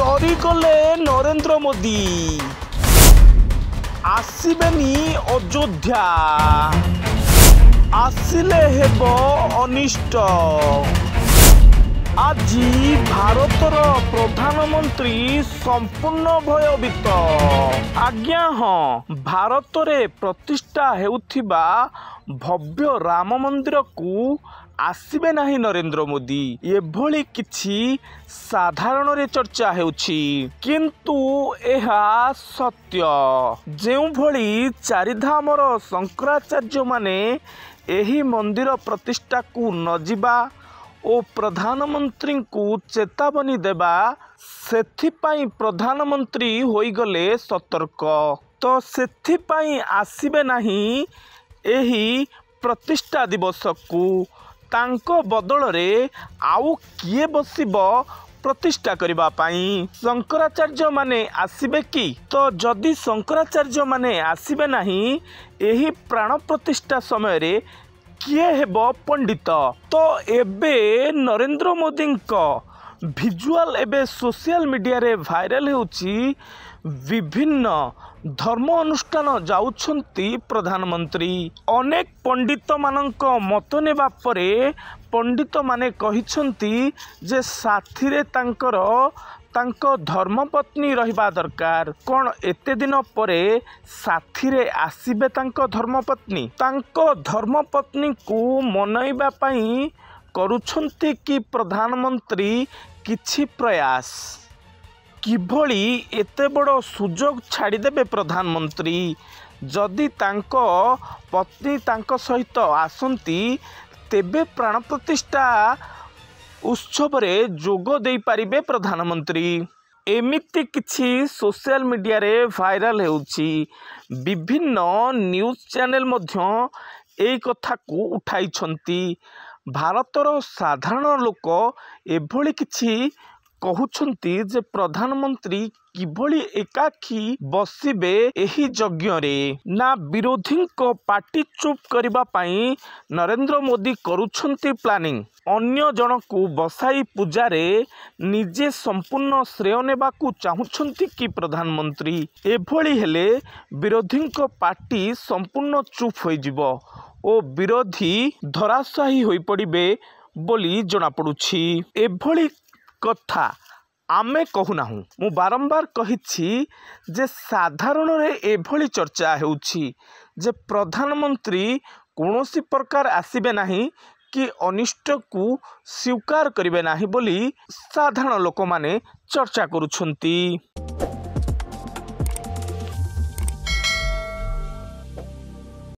डरीगले नरेंद्र मोदी आसबेनी अयोध्या आसिले हेब अनिष्ट। आज भारतर प्रधानमंत्री संपूर्ण भयभीत। आज्ञा हाँ, भारत रे प्रतिष्ठा हेउथिबा भव्य राम मंदिर को आसबे नाही नरेंद्र मोदी एभली किछि साधारण रे चर्चा हेउछि, किंतु एहा सत्य। जेउ भली चारिधामर शंकराचार्य माने एही मंदिर प्रतिष्ठा को न जिबा ओ प्रधानमंत्री को चेतावनी देबा, सेथिपाई प्रधानमंत्री होइगले सतर्क। तो सेथिपाई आसिबे नाही एही प्रतिष्ठा दिवस को। तांको बदल रे आउ किए बसिब प्रतिष्ठा करिबा पाई? शंकराचार्य माने आसिबे कि? तो जदि शंकराचार्य माने आसिबे नाही एही प्राण प्रतिष्ठा समय रे किए हेब पंडित? तो एबे नरेंद्र मोदी को भिजुआल एबे सोशल मीडिया रे भाइराल होउछि। विभिन्न धर्म अनुष्ठान जाउछंती प्रधानमंत्री। अनेक पंडित मानक मत नेबा परे पंडित माने कहिछंती जे साथी रे तांको धर्मपत्नी रहिबा दरकार। कौन एते दिन परे साथी रे आसीबे तांको धर्मपत्नी? तांको धर्मपत्नी को मनइबा पाई करूछंती कि प्रधानमंत्री किछि प्रयास? किभली एते बड़ सुजोग छाड़ीदेबे प्रधानमंत्री? जदि तांको पत्नी तांको सहित आसंती तेबे प्राण प्रतिष्ठा उत्सव रे जोग देई पारिबे प्रधानमंत्री। एमिति किछि सोशल मीडिया रे भाइराल हेउछि। विभिन्न न्यूज चैनल मध्य एई कथा को उठाइछंती। भारतर साधारण लोक एभली किछि कहउछंती जे प्रधानमंत्री किभली एकाकी बसिबे एही यज्ञ रे। ना विरोधी को पार्टी चुप करिबा पाई नरेंद्र मोदी करूछंती प्लानिंग। अन्य जन को बसाई पूजा रे निजे संपूर्ण श्रेय नेबा को चाहुछंती कि प्रधानमंत्री? एभली हेले विरोधी को पार्टी संपूर्ण चुप होई जिवो ओ विरोधी धराशायी होई पड़िबे बोली जणा पड़ुछि। एभली कथा आमे कहूनाहु। मु बारंबार कहिछि जे साधारण रे एभली चर्चा हेउछि जे प्रधानमंत्री कोनोसी प्रकार आसीबे नाही कि अनिष्ट को स्वीकार करिबे नाही बोली साधारण लोक माने चर्चा करूछंती।